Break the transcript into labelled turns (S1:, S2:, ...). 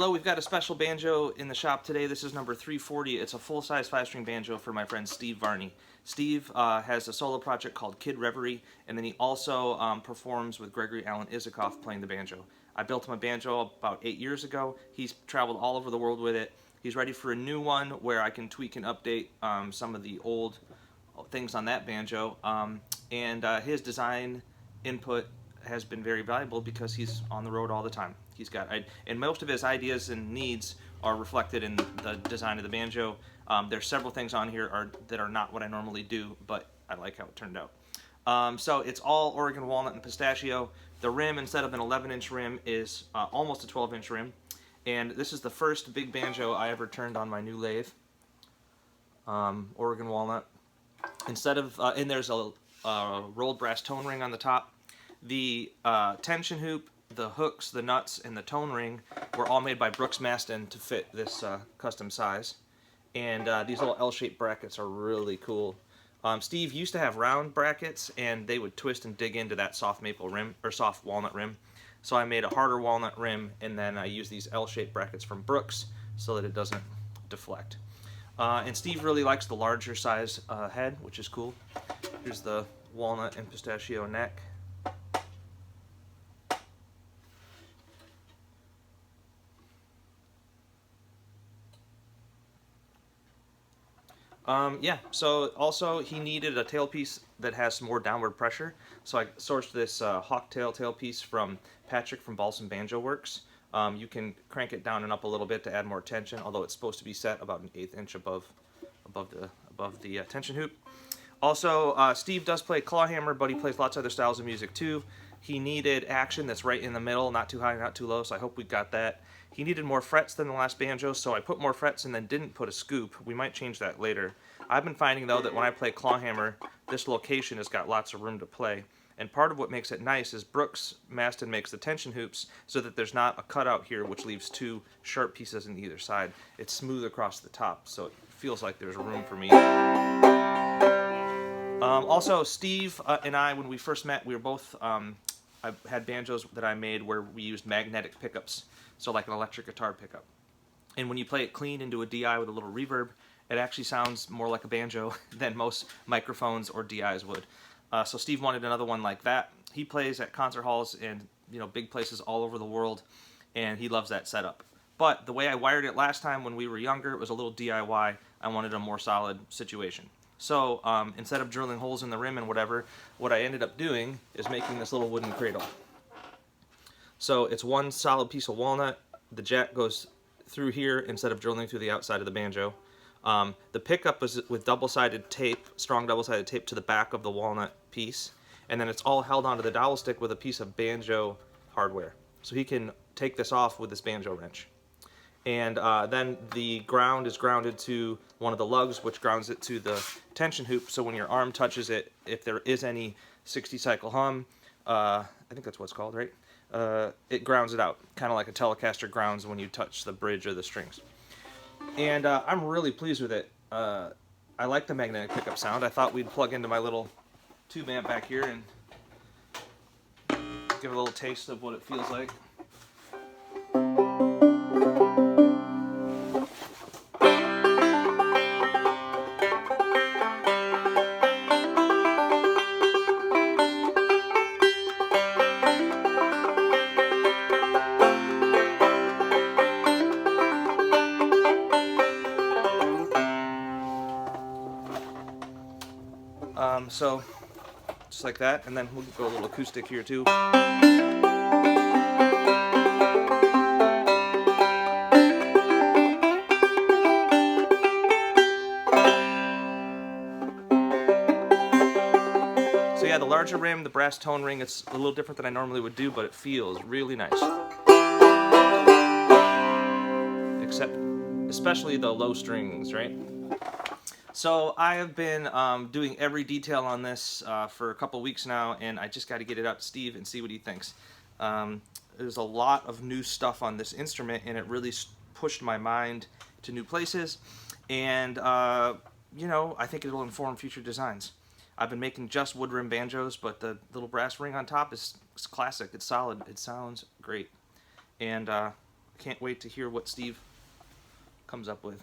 S1: Hello, we've got a special banjo in the shop today. This is number 340. It's a full-size 5-string banjo for my friend Steve Varney. Steve has a solo project called Kid Reverie, and then he also performs with Gregory Alan Isikoff playing the banjo. I built him a banjo about 8 years ago. He's traveled all over the world with it. He's ready for a new one where I can tweak and update some of the old things on that banjo. His design input has been very valuable because he's on the road all the time. And most of his ideas and needs are reflected in the design of the banjo. There's several things on here that are not what I normally do, but I like how it turned out. So it's all Oregon walnut and pistachio. The rim, instead of an 11-inch rim, is almost a 12-inch rim. And this is the first big banjo I ever turned on my new lathe. Oregon walnut. And there's a rolled brass tone ring on the top. The tension hoop, the hooks, the nuts, and the tone ring were all made by Brooks Maston to fit this custom size. And these little L-shaped brackets are really cool. Steve used to have round brackets, and they would twist and dig into that soft maple rim, or soft walnut rim. So I made a harder walnut rim, and then I used these L-shaped brackets from Brooks so that it doesn't deflect. And Steve really likes the larger size head, which is cool. Here's the walnut and pistachio neck. So also he needed a tailpiece that has some more downward pressure. So I sourced this hawktail tailpiece from Patrick from Balsam Banjo Works. You can crank it down and up a little bit to add more tension, although it's supposed to be set about an 1/8 inch above the tension hoop. Also, Steve does play clawhammer, but he plays lots of other styles of music too. He needed action that's right in the middle, not too high, not too low, so I hope we got that. He needed more frets than the last banjo, so I put more frets and then didn't put a scoop. We might change that later. I've been finding, though, that when I play clawhammer, this location has got lots of room to play. And part of what makes it nice is Brooks Maston makes the tension hoops so that there's not a cutout here which leaves two sharp pieces on either side. It's smooth across the top, so it feels like there's room for me. Also, Steve and I, when we first met, we were both... I had banjos that I made where we used magnetic pickups, so like an electric guitar pickup. And when you play it clean into a DI with a little reverb, it actually sounds more like a banjo than most microphones or DIs would. So Steve wanted another one like that. He plays at concert halls and big places all over the world, and he loves that setup. But the way I wired it last time when we were younger, it was a little DIY. I wanted a more solid situation. So instead of drilling holes in the rim and whatever, what I ended up doing is making this little wooden cradle. So it's one solid piece of walnut. The jack goes through here instead of drilling through the outside of the banjo. The pickup is with double-sided tape, strong double-sided tape to the back of the walnut piece, and then it's all held onto the dowel stick with a piece of banjo hardware. So he can take this off with this banjo wrench. And then the ground is grounded to one of the lugs, which grounds it to the tension hoop, so when your arm touches it, if there is any 60-cycle hum, I think that's what it's called, right? It grounds it out, kind of like a Telecaster grounds when you touch the bridge or the strings. And I'm really pleased with it. I like the magnetic pickup sound. I thought we'd plug into my little tube amp back here and give a little taste of what it feels like. So, just like that, and then we'll go a little acoustic here too. So yeah, the larger rim, the brass tone ring, it's a little different than I normally would do, but it feels really nice. Except, especially the low strings, right? So I have been doing every detail on this for a couple weeks now, and I just got to get it out to Steve and see what he thinks. There's a lot of new stuff on this instrument, and it really pushed my mind to new places, and I think it'll inform future designs. I've been making just wood rim banjos, but the little brass ring on top is classic. It's solid. It sounds great, and I can't wait to hear what Steve comes up with.